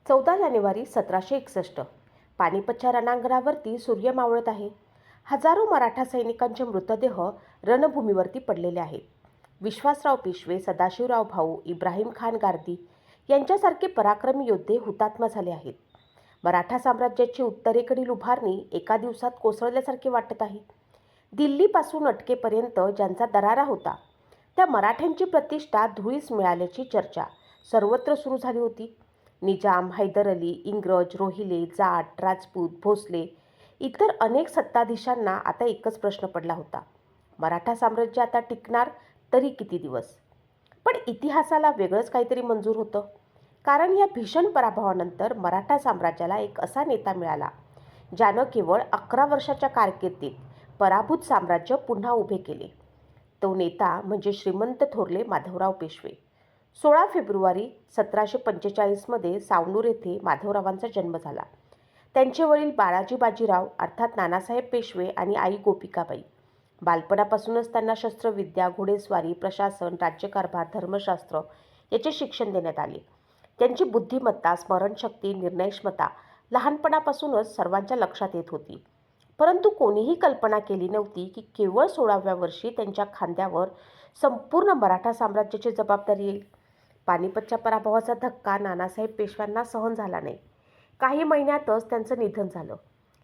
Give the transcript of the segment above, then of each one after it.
14 जानेवारी 1761. पानिपतच्या रणांगणावरती सूर्य मावळत आहे. हजारो मराठा सैनिकांचे मृतदेह रणभूमीवरती पडलेले आहेत. विश्वासराव पेशवे, सदाशिवराव भाऊ, इब्राहिम खान गारदी यांच्यासारखे पराक्रमी योद्धे हुतात्मा झाले आहेत. मराठा साम्राज्याची उत्तरेकडील उभारणी एका दिवसात कोसळल्यासारखे वाटत आहे. दिल्लीपासून अटकेपर्यंत ज्यांचा दरारा होता त्या मराठ्यांची प्रतिष्ठा धुळीस मिळाल्याची चर्चा सर्वत्र सुरू झाली होती. निजाम, हैदर अली, इंग्रज, रोहिले, जाट, राजपूत, भोसले इतर अनेक सत्ताधीशांना आता एकच प्रश्न पडला होता: मराठा साम्राज्य आता टिकणार तरी किती दिवस? पण इतिहासाला वेगळंच काहीतरी मंजूर होतं. कारण या भीषण पराभवानंतर मराठा साम्राज्याला एक असा नेता मिळाला ज्यानं केवळ 11 वर्षाच्या कारकिर्दीत पराभूत साम्राज्य पुन्हा उभे केले. तो नेता म्हणजे श्रीमंत थोरले माधवराव पेशवे. 16 फेब्रुवारी 1745 सावनूर येथे माधवरावांचा जन्म झाला. त्यांचे वडील बाळाजी बाजीराव अर्थात नानासाहेब पेशवे आणि आई गोपिकाबाई. बालपणापासूनच त्यांना शस्त्रविद्या, घोडेस्वारी, प्रशासन, राज्यकारभार, धर्मशास्त्र याचे शिक्षण देण्यात आले. त्यांची बुद्धिमत्ता, स्मरणशक्ती, निर्णयक्षमता लहानपणापासूनच सर्वांच्या लक्षात येत होती. परंतु कोणीही कल्पना केली नव्हती की केवळ 16व्या वर्षी त्यांच्या खांद्यावर संपूर्ण मराठा साम्राज्याची जबाबदारी येईल. पानिपतच्या पराभवाचा धक्का नानासाहेब पेशव्यांना सहन झाला नाही. काही महिन्यातच त्यांचं निधन झालं.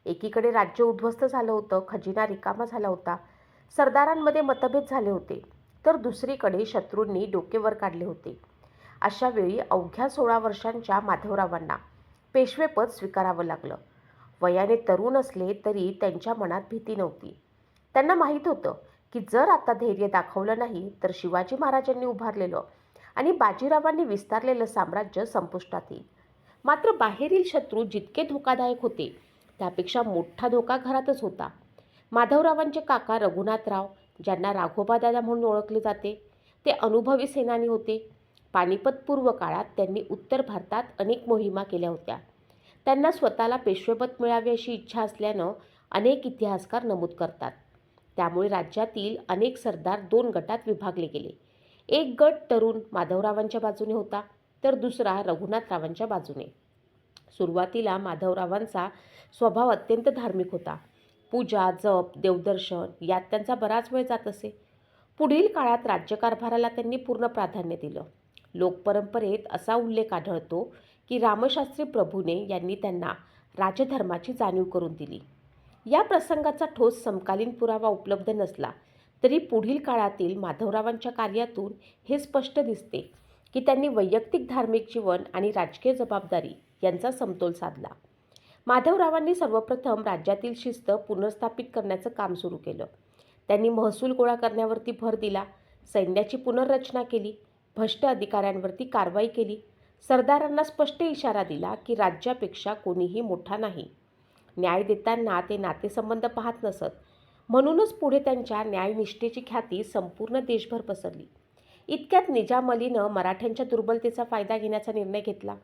एकीकडे राज्य उद्ध्वस्त झालं होतं, खजिना रिकामा झाला होता, सरदारांमध्ये मतभेद झाले होते, तर दुसरीकडे शत्रूंनी डोके वर काढले होते. अशा वेळी अवघ्या 16 वर्षांच्या माधवरावांना पेशवेपद स्वीकारावं लागलं. वयाने तरुण असले तरी त्यांच्या मनात भीती नव्हती. त्यांना माहीत होतं की जर आता धैर्य दाखवलं नाही तर शिवाजी महाराजांनी उभारलेलं आणि बाजीरावांनी विस्तारलेलं साम्राज्य संपुष्टात येईल. मात्र बाहेरील शत्रू जितके धोकादायक होते त्यापेक्षा मोठा धोका घरातच होता. माधवरावांचे काका रघुनाथराव, ज्यांना राघोबादादा म्हणून ओळखले जाते, ते अनुभवी सेनानी होते. पानिपतपूर्व काळात त्यांनी उत्तर भारतात अनेक मोहिमा केल्या होत्या. त्यांना स्वतःला पेशवेपद मिळावे अशी इच्छा असल्यानं अनेक इतिहासकार नमूद करतात. त्यामुळे राज्यातील अनेक सरदार 2 गटात विभागले गेले. एक गट तरुण माधवरावांच्या बाजूने होता तर दुसरा रघुनाथरावांच्या बाजूने. सुरुवातीला माधवरावांचा स्वभाव अत्यंत धार्मिक होता. पूजा, जप, देवदर्शन यात त्यांचा बराच वेळ जात असे. पुढील काळात राज्यकारभाराला त्यांनी पूर्ण प्राधान्य दिलं. लोकपरंपरेत असा उल्लेख आढळतो की रामशास्त्री प्रभूने यांनी त्यांना राजधर्माची जाणीव करून दिली. या प्रसंगाचा ठोस समकालीन पुरावा उपलब्ध नसला तरी पुढील काळातील माधवरावांच्या कार्यातून हे स्पष्ट दिसते की त्यांनी वैयक्तिक धार्मिक जीवन आणि राजकीय जबाबदारी यांचा समतोल साधला. माधवरावांनी सर्वप्रथम राज्यातील शिस्त पुनर्स्थापित करण्याचं काम सुरू केलं. त्यांनी महसूल गोळा करण्यावरती भर दिला, सैन्याची पुनर्रचना केली, भ्रष्ट अधिकाऱ्यांवरती कारवाई केली, सरदारांना स्पष्ट इशारा दिला की राज्यापेक्षा कोणीही मोठा नाही. न्याय देताना ते नातेसंबंध पाहत नसत. म्हणूनच पुढे त्यांच्या न्यायनिष्ठेची ख्याती संपूर्ण देशभर पसरली. इतक्यात निजाम अलीनं मराठ्यांच्या दुर्बलतेचा फायदा घेण्याचा निर्णय घेतला.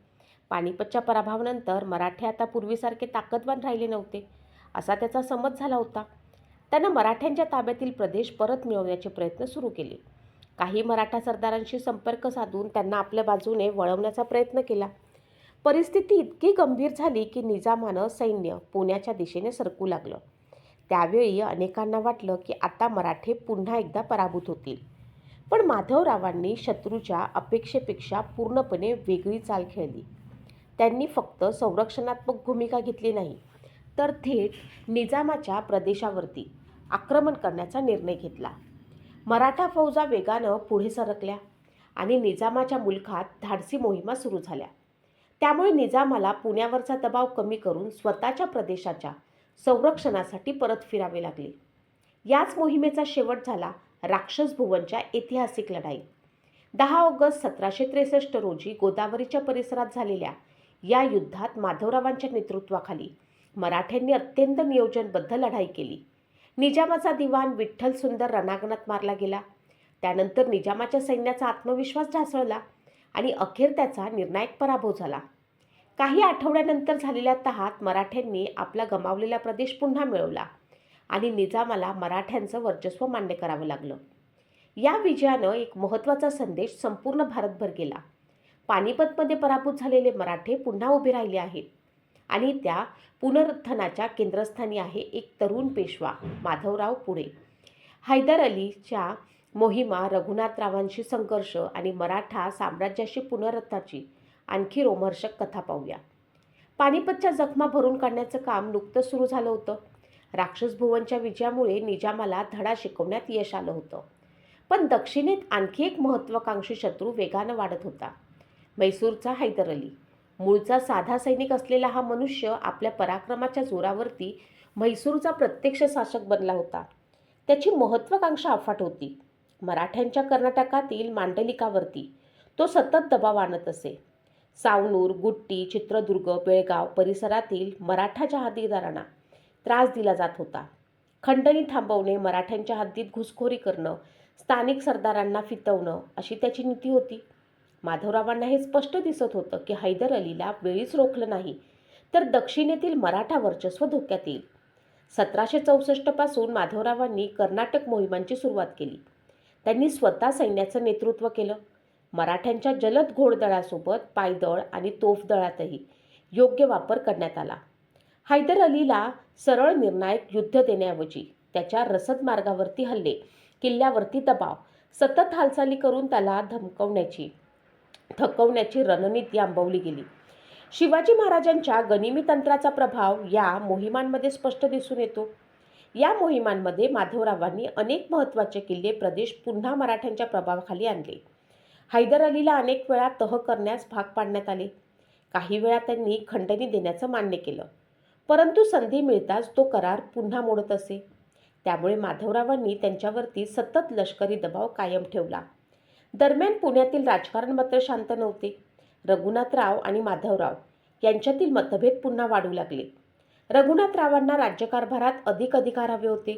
पानिपतच्या पराभवानंतर मराठे आता पूर्वीसारखे ताकदवान राहिले नव्हते असा त्याचा समज झाला होता. त्यानं मराठ्यांच्या ताब्यातील प्रदेश परत मिळवण्याचे प्रयत्न सुरू केले. काही मराठा सरदारांशी संपर्क साधून त्यांना आपल्या बाजूने वळवण्याचा प्रयत्न केला. परिस्थिती इतकी गंभीर झाली की निजामानं सैन्य पुण्याच्या दिशेने सरकू लागलं. त्यावेळी अनेकांना वाटलं की आता मराठे पुन्हा एकदा पराभूत होतील. पण माधवरावांनी शत्रूच्या अपेक्षेपेक्षा पूर्णपणे वेगळी चाल खेळली. त्यांनी फक्त संरक्षणात्मक भूमिका घेतली नाही तर थेट निजामाच्या प्रदेशावरती आक्रमण करण्याचा निर्णय घेतला. मराठा फौजा वेगानं पुढे सरकल्या आणि निजामाच्या मुलखात धाडसी मोहिमा सुरू झाल्या. त्यामुळे निजामाला पुण्यावरचा दबाव कमी करून स्वतःच्या प्रदेशाच्या संरक्षणासाठी परत फिरावे लागले. याच मोहिमेचा शेवट झाला राक्षस भुवनच्या ऐतिहासिक लढाईत. 10 ऑगस्ट 1763 रोजी गोदावरीच्या परिसरात झालेल्या या युद्धात माधवरावांच्या नेतृत्वाखाली मराठ्यांनी अत्यंत नियोजनबद्ध लढाई केली. निजामाचा दिवाण विठ्ठल सुंदर रणांगणात मारला गेला. त्यानंतर निजामाच्या सैन्याचा आत्मविश्वास ढासळला आणि अखेर त्याचा निर्णायक पराभव झाला. काही आठवड्यानंतर झालेल्या तहात मराठ्यांनी आपला गमावलेला प्रदेश पुन्हा मिळवला आणि निजामाला मराठ्यांचं वर्चस्व मान्य करावं लागलं. या विजयानं एक महत्त्वाचा संदेश संपूर्ण भारतभर गेला. पानिपतमध्ये पराभूत झालेले मराठे पुन्हा उभे राहिले आहेत आणि त्या पुनरुत्थानाच्या केंद्रस्थानी आहे एक तरुण पेशवा माधवराव पुढे. हैदर अलीच्या मोहिमा, रघुनाथरावांशी संघर्ष आणि मराठा साम्राज्याशी पुनरुत्थानाची आणखी रोमहर्षक कथा पाहूया. पानिपतच्या जखमा भरून काढण्याचं काम नुकतंच सुरू झालं होतं. राक्षस भुवनच्या विजयामुळे निजामाला धडा शिकवण्यात यश आलं होतं. पण दक्षिणेत आणखी एक महत्त्वाकांक्षी शत्रू वेगानं वाढत होता. म्हैसूरचा हैदर अली. मूळचा साधा सैनिक असलेला हा मनुष्य आपल्या पराक्रमाच्या जोरावरती म्हैसूरचा प्रत्यक्ष शासक बनला होता. त्याची महत्त्वाकांक्षा अफाट होती. मराठ्यांच्या कर्नाटकातील मांडलिकावरती तो सतत दबाव आणत असे. सावनूर, गुट्टी, चित्रदुर्ग, बेळगाव परिसरातील मराठा जहागीरदारांना त्रास दिला जात होता. खंडणी थांबवणे, मराठ्यांच्या हद्दीत घुसखोरी करणं, स्थानिक सरदारांना फितवणं अशी त्याची नीती होती. माधवरावांना हे स्पष्ट दिसत होतं की हैदर अलीला वेळीच रोखलं नाही तर दक्षिणेतील मराठा वर्चस्व धोक्यात येईल. 1764 पासून माधवरावांनी कर्नाटक मोहिमांची सुरुवात केली. त्यांनी स्वतः सैन्याचं नेतृत्व केलं. मराठ्यांच्या जलद घोडदळासोबत पायदळ आणि तोफदळातही योग्य वापर करण्यात आला. हैदर अलीला सरळ निर्णायक युद्ध देण्याऐवजी त्याच्या रसद मार्गावरती हल्ले, किल्ल्यावरती दबाव, सतत हालचाली करून त्याला थकवण्याची रणनीती अंबवली गेली. शिवाजी महाराजांच्या गनिमी तंत्राचा प्रभाव या मोहिमांमध्ये स्पष्ट दिसून येतो. या मोहिमांमध्ये माधवरावांनी अनेक महत्त्वाचे किल्ले प्रदेश पुन्हा मराठ्यांच्या प्रभावाखाली आणले. हैदर अलीला अनेक वेळा तह करण्यास भाग पाडण्यात आले. काही वेळा त्यांनी खंडणी देण्याचं मान्य केलं, परंतु संधी मिळताच तो करार पुन्हा मोडत असे. त्यामुळे माधवरावांनी त्यांच्यावरती सतत लष्करी दबाव कायम ठेवला. दरम्यान पुण्यातील राजकारण मात्र शांत नव्हते. रघुनाथराव आणि माधवराव यांच्यातील मतभेद पुन्हा वाढू लागले. रघुनाथरावांना राज्यकारभारात अधिक अधिकार हवे होते,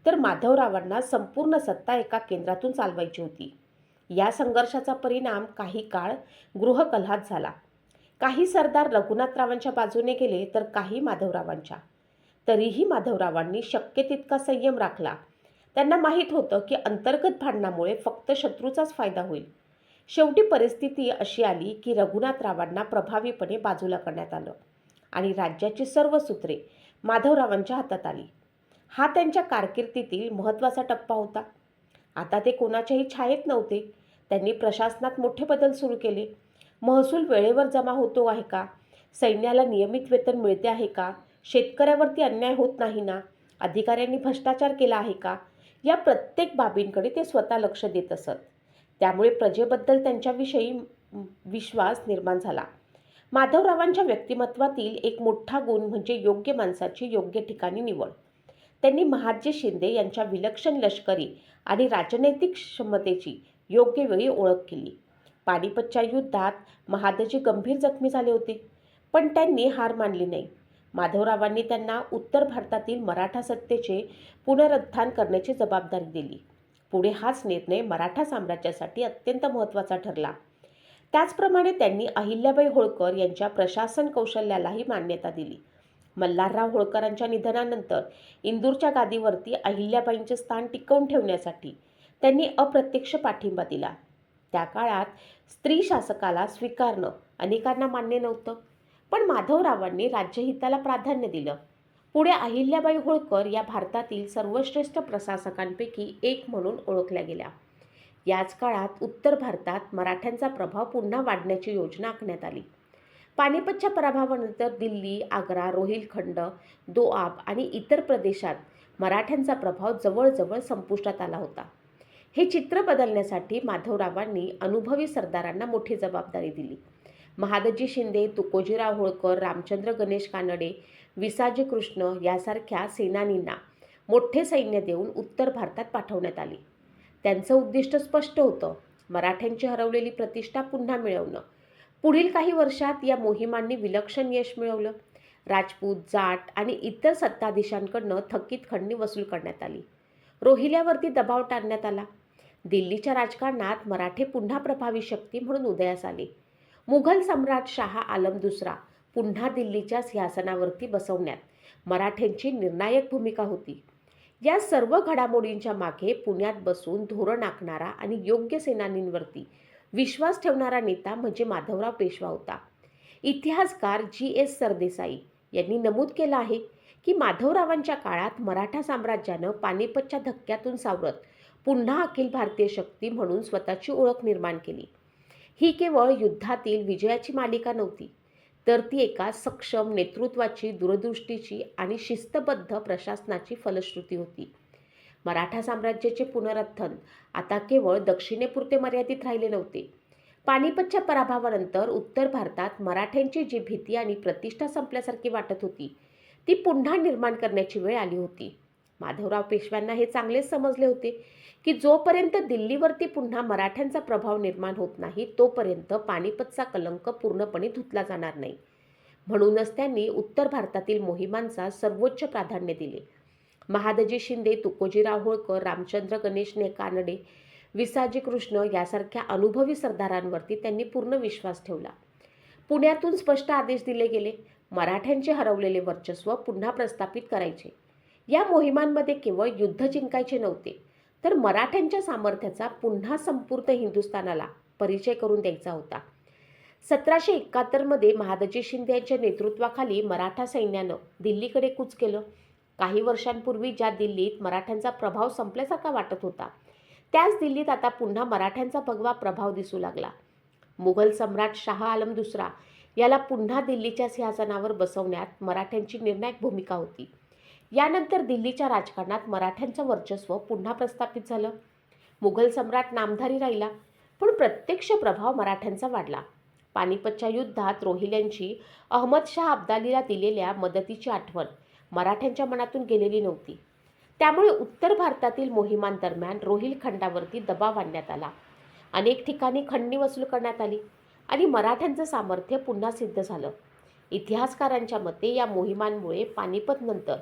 तर माधवरावांना संपूर्ण सत्ता एका केंद्रातून चालवायची होती. या संघर्षाचा परिणाम काही काळ गृहकलहात झाला. काही सरदार रघुनाथरावांच्या बाजूने गेले तर काही माधवरावांच्या. तरीही माधवरावांनी शक्य तितका संयम राखला. त्यांना माहीत होतं की अंतर्गत भांडणामुळे फक्त शत्रूचाच फायदा होईल. शेवटी परिस्थिती अशी आली की रघुनाथरावांना प्रभावीपणे बाजूला करण्यात आलं आणि राज्याची सर्व सूत्रे माधवरावांच्या हातात आली. हा त्यांच्या कारकिर्दीतील महत्त्वाचा टप्पा होता. आता ते कोणाच्याही छायेत नव्हते. त्यांनी प्रशासनात मोठे बदल सुरू केले. महसूल वेळेवर जमा होतो आहे का? सैन्याला नियमित वेतन मिळते आहे का? शेतकऱ्यावरती अन्याय होत नाही ना? अधिकाऱ्यांनी भ्रष्टाचार केला आहे का? या प्रत्येक बाबींकडे ते स्वतः लक्ष देत असत. त्यामुळे प्रजेबद्दल त्यांच्याविषयी विश्वास निर्माण झाला. माधवरावांच्या व्यक्तिमत्वातील एक मोठा गुण म्हणजे योग्य माणसाची योग्य ठिकाणी निवड. त्यांनी महादजी शिंदे यांच्या विलक्षण लष्करी आणि राजनैतिक क्षमतेची योग्य वेळी ओळख केली. पानिपतच्या युद्धात महादजी गंभीर जखमी झाले होते, पण त्यांनी हार मानली नाही. माधवरावांनी त्यांना उत्तर भारतातील मराठा सत्तेचे पुनरुत्थान करण्याची जबाबदारी दिली. पुढे हाच निर्णय मराठा साम्राज्यासाठी अत्यंत महत्त्वाचा ठरला. त्याचप्रमाणे त्यांनी अहिल्याबाई होळकर यांच्या प्रशासन कौशल्यालाही मान्यता दिली. मल्हारराव होळकरांच्या निधनानंतर इंदूरच्या गादीवरती अहिल्याबाईंचे स्थान टिकवून ठेवण्यासाठी त्यांनी अप्रत्यक्ष पाठिंबा दिला. त्या काळात स्त्री शासकाला स्वीकारणं अनेकांना मान्य नव्हतं, पण माधवरावांनी राज्यहिताला प्राधान्य दिलं. पुढे अहिल्याबाई होळकर या भारतातील सर्वश्रेष्ठ प्रशासकांपैकी एक म्हणून ओळखल्या गेल्या. याच काळात उत्तर भारतात मराठ्यांचा प्रभाव पुन्हा वाढण्याची योजना आखण्यात आली. पानिपतच्या पराभवानंतर दिल्ली, आग्रा, रोहिलखंड, दोआब आणि इतर प्रदेशात मराठ्यांचा प्रभाव जवळजवळ संपुष्टात आला होता. हे चित्र बदलण्यासाठी माधवरावांनी अनुभवी सरदारांना मोठी जबाबदारी दिली. महादजी शिंदे, तुकोजीराव होळकर, रामचंद्र गणेश कानडे, विसाजी कृष्ण यासारख्या सेनानींना मोठे सैन्य देऊन उत्तर भारतात पाठवण्यात आले. त्यांचं उद्दिष्ट स्पष्ट होतं: मराठ्यांची हरवलेली प्रतिष्ठा पुन्हा मिळवणं. पुढील काही वर्षात या मोहिमांनी विलक्षण यश मिळवलं. राजपूत, जाट आणि इतर सत्ताधीशांकडनं थकीत खंडणी वसूल करण्यात आली. रोहिल्यावरती दबाव टाकण्यात आला. दिल्लीच्या राजकारणात मराठे पुन्हा प्रभावी शक्ती म्हणून उदयास आले. मुघल सम्राट शाह आलम दुसरा पुन्हा दिल्लीच्या सिंहासनावरती बसवण्यात मराठ्यांची निर्णायक भूमिका होती. या सर्व घडामोडींच्या मागे पुण्यात बसून धोरण आखणारा आणि योग्य सेनानींवरती विश्वास ठेवणारा नेता म्हणजे माधवराव पेशवा होता. इतिहासकार G.S. सरदेसाई यांनी नमूद केलं आहे की माधवरावांच्या काळात मराठा साम्राज्यानं पानिपतच्या धक्क्यातून सावरत पुन्हा अखिल भारतीय शक्ती म्हणून स्वतःची ओळख निर्माण केली. ही केवळ युद्धातील विजयाची मालिका नव्हती, तर ती एका सक्षम नेतृत्वाची, दूरदृष्टीची आणि शिस्तबद्ध प्रशासनाची फलश्रुती होती. मराठा साम्राज्याचे पुनरुत्थान आता केवळ दक्षिणेपुरते मर्यादित राहिले नव्हते. पानिपतच्या पराभवानंतर उत्तर भारतात मराठ्यांची जी भीती आणि प्रतिष्ठा संपल्यासारखी वाटत होती, ती पुन्हा निर्माण करण्याची वेळ आली होती. माधवराव पेशव्यांना हे चांगलेच समजले होते की जोपर्यंत दिल्लीवरती पुन्हा मराठ्यांचा प्रभाव निर्माण होत नाही, तोपर्यंत पानिपतचा कलंक पूर्णपणे धुतला जाणार नाही. म्हणूनच त्यांनी उत्तर भारतातील मोहिमांचा सर्वोच्च प्राधान्य दिले. महादजी शिंदे, तुकोजीराव होळकर, रामचंद्र गणेश कानडे, विसाजी कृष्ण यासारख्या अनुभवी सरदारांवरती त्यांनी पूर्ण विश्वास ठेवला. पुण्यातून स्पष्ट आदेश दिले गेले, मराठ्यांचे हरवलेले वर्चस्व पुन्हा प्रस्थापित करायचे. या मोहिमांमध्ये केवळ युद्ध जिंकायचे नव्हते, तर मराठ्यांच्या सामर्थ्याचा पुन्हा संपूर्ण हिंदुस्थानाला परिचय करून द्यायचा होता. 1771 महादजी शिंदे यांच्या नेतृत्वाखाली मराठा सैन्यानं दिल्लीकडे कूच केलं. काही वर्षांपूर्वी ज्या दिल्लीत मराठ्यांचा प्रभाव संपल्यासारखा वाटत होता, त्याच दिल्लीत आता पुन्हा मराठ्यांचा भगवा प्रभाव दिसू लागला. मुघल सम्राट शाह आलम दुसरा याला पुन्हा दिल्लीच्या सिंहासनावर बसवण्यात मराठ्यांची निर्णायक भूमिका होती. यानंतर दिल्लीच्या राजकारणात मराठ्यांचं वर्चस्व पुन्हा प्रस्थापित झालं. मुघल सम्राट नामधारी राहिला, पण प्रत्यक्ष प्रभाव मराठ्यांचा वाढला. पानिपतच्या युद्धात रोहिल्यांची अहमद शाह अब्दालीला दिलेल्या मदतीची आठवण मराठ्यांच्या मनातून गेलेली नव्हती. त्यामुळे उत्तर भारतातील मोहिमांदरम्यान रोहिल खंडावरती दबाव आणण्यात आला. अनेक ठिकाणी खंडणी वसूल करण्यात आली आणि मराठ्यांचं सामर्थ्य पुन्हा सिद्ध झालं. इतिहासकारांच्या मते या मोहिमांमुळे पानिपतनंतर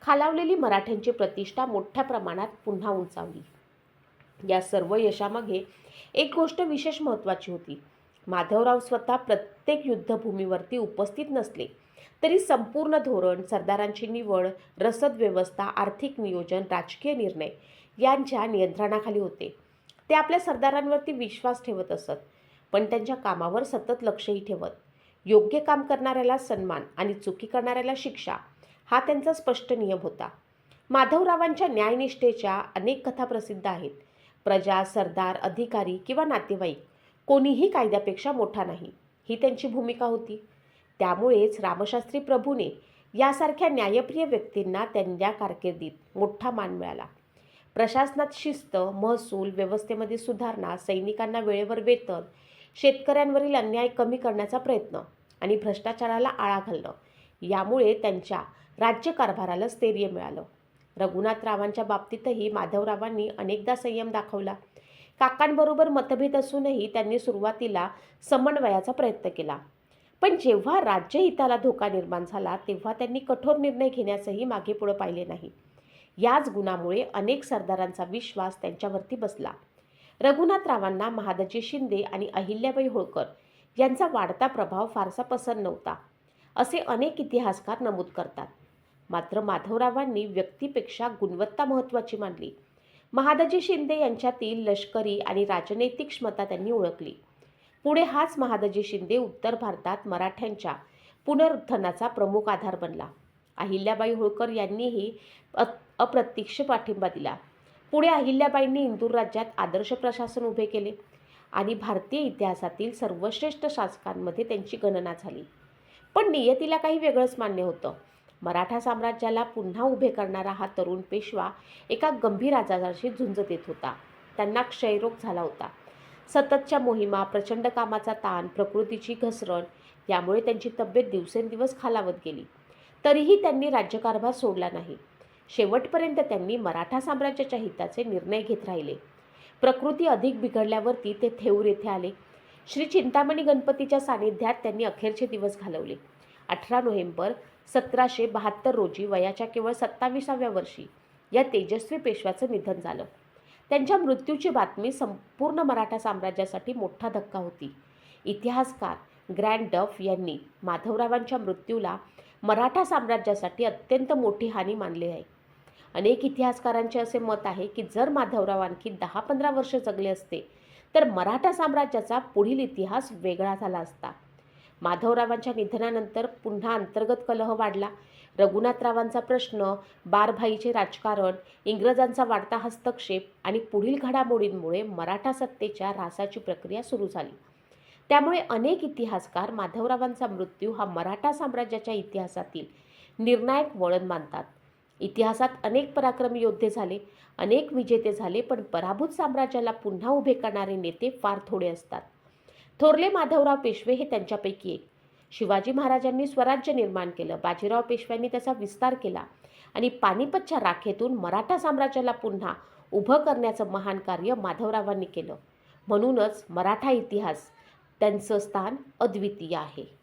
खालावलेली मराठ्यांची प्रतिष्ठा मोठ्या प्रमाणात पुन्हा उंचावली. या सर्व यशामागे एक गोष्ट विशेष महत्त्वाची होती. माधवराव स्वतः प्रत्येक युद्धभूमीवरती उपस्थित नसले तरी संपूर्ण धोरण, सरदारांची निवड, रसद व्यवस्था, आर्थिक नियोजन, राजकीय निर्णय यांच्या नियंत्रणाखाली होते. ते आपल्या सरदारांवरती विश्वास ठेवत असत, पण त्यांच्या कामावर सतत लक्षही ठेवत. योग्य काम करणाऱ्याला सन्मान आणि चुकी करणाऱ्याला शिक्षा हा त्यांचा स्पष्ट नियम होता. माधवरावांच्या न्यायनिष्ठेच्या अनेक कथा प्रसिद्ध आहेत. प्रजा, सरदार, अधिकारी किंवा नातेवाईक कोणीही कायद्यापेक्षा मोठा नाही, ही त्यांची भूमिका होती. त्यामुळेच रामशास्त्री प्रभूने यासारख्या न्यायप्रिय व्यक्तींना त्यांच्या कारकिर्दीत मोठा मान मिळाला. प्रशासनात शिस्त, महसूल व्यवस्थेमध्ये सुधारणा, सैनिकांना वेळेवर वेतन, शेतकऱ्यांवरील अन्याय कमी करण्याचा प्रयत्न आणि भ्रष्टाचाराला आळा घालणं, यामुळे त्यांच्या राज्यकारभाराला स्थैर्य मिळालं. रघुनाथरावांच्या बाबतीतही माधवरावांनी अनेकदा संयम दाखवला. काकांबरोबर मतभेद असूनही त्यांनी सुरुवातीला समन्वयाचा प्रयत्न केला, पण जेव्हा राज्यहिताला धोका निर्माण झाला तेव्हा त्यांनी कठोर निर्णय घेण्यासही मागे पुढे पाहिले नाही. याच गुणामुळे अनेक सरदारांचा विश्वास त्यांच्यावरती बसला. रघुनाथरावांना महादजी शिंदे आणि अहिल्याबाई होळकर यांचा वाढता प्रभाव फारसा पसंत नव्हता, असे अनेक इतिहासकार नमूद करतात. मात्र माधवरावांनी व्यक्तीपेक्षा गुणवत्ता महत्त्वाची मानली. महादजी शिंदे यांच्यातील लष्करी आणि राजनैतिक क्षमता त्यांनी ओळखली. पुढे हाच महादजी शिंदे उत्तर भारतात मराठ्यांच्या पुनरुत्थानाचा प्रमुख आधार बनला. अहिल्याबाई होळकर यांनीही अप्रत्यक्ष पाठिंबा दिला. पुढे अहिल्याबाईंनी इंदूर राज्यात आदर्श प्रशासन उभे केले आणि भारतीय इतिहासातील सर्वश्रेष्ठ शासकांमध्ये त्यांची गणना झाली. पण नियतीला काही वेगळंच मान्य होतं. मराठा साम्राज्याला पुन्हा उभे करणारा हा तरुण पेशवा एका गंभीर आजाराशी झुंज देत होता. त्यांना क्षयरोग झाला होता. सततच्या मोहिमा, प्रचंड कामाचा ताण, प्रकृतीची घसरण यामुळे त्यांची तब्येत दिवसेंदिवस खालावत गेली. तरीही त्यांनी राज्यकारभार सोडला नाही. शेवटपर्यंत त्यांनी मराठा साम्राज्याच्या हिताचे निर्णय घेत राहिले. प्रकृती अधिक बिघडल्यावरती ते थेऊर येथे आले. श्री चिंतामणी गणपतीच्या सानिध्यात त्यांनी अखेरचे दिवस घालवले. 18 नोव्हेंबर 1772 रोजी वयाच्या केवळ 27व्या वर्षी या तेजस्वी पेशव्याचं निधन झालं. त्यांच्या मृत्यूची बातमी संपूर्ण मराठा साम्राज्यासाठी मोठा धक्का होती. इतिहासकार ग्रँड डफ यांनी माधवरावांच्या मृत्यूला मराठा साम्राज्यासाठी अत्यंत मोठी हानी मानली आहे. अनेक इतिहासकारांचे असे मत आहे की जर माधवराव आणखी 10-15 वर्ष जगले असते तर मराठा साम्राज्याचा पुढील इतिहास वेगळा झाला असता. माधवरावांच्या निधनानंतर पुन्हा अंतर्गत कलह वाढला. रघुनाथरावांचा प्रश्न, बारभाईचे राजकारण, इंग्रजांचा वाढता हस्तक्षेप आणि पुढील घडामोडींमुळे मराठा सत्तेच्या ऱ्हासाची प्रक्रिया सुरू झाली. त्यामुळे अनेक इतिहासकार माधवरावांचा मृत्यू हा मराठा साम्राज्याच्या इतिहासातील निर्णायक वळण मानतात. इतिहासात अनेक पराक्रमी योद्धे झाले, अनेक विजेते झाले, पण पराभूत साम्राज्याला पुन्हा उभे करणारे नेते फार थोडे असतात. थोरले माधवराव पेशवे हे त्यांच्यापैकी एक. शिवाजी महाराजांनी स्वराज्य निर्माण केलं, बाजीराव पेशव्यांनी त्याचा विस्तार केला आणि पानिपतच्या राखेतून मराठा साम्राज्याला पुन्हा उभं करण्याचं महान कार्य माधवरावांनी केलं. म्हणूनच मराठा इतिहास त्यांचं स्थान अद्वितीय आहे.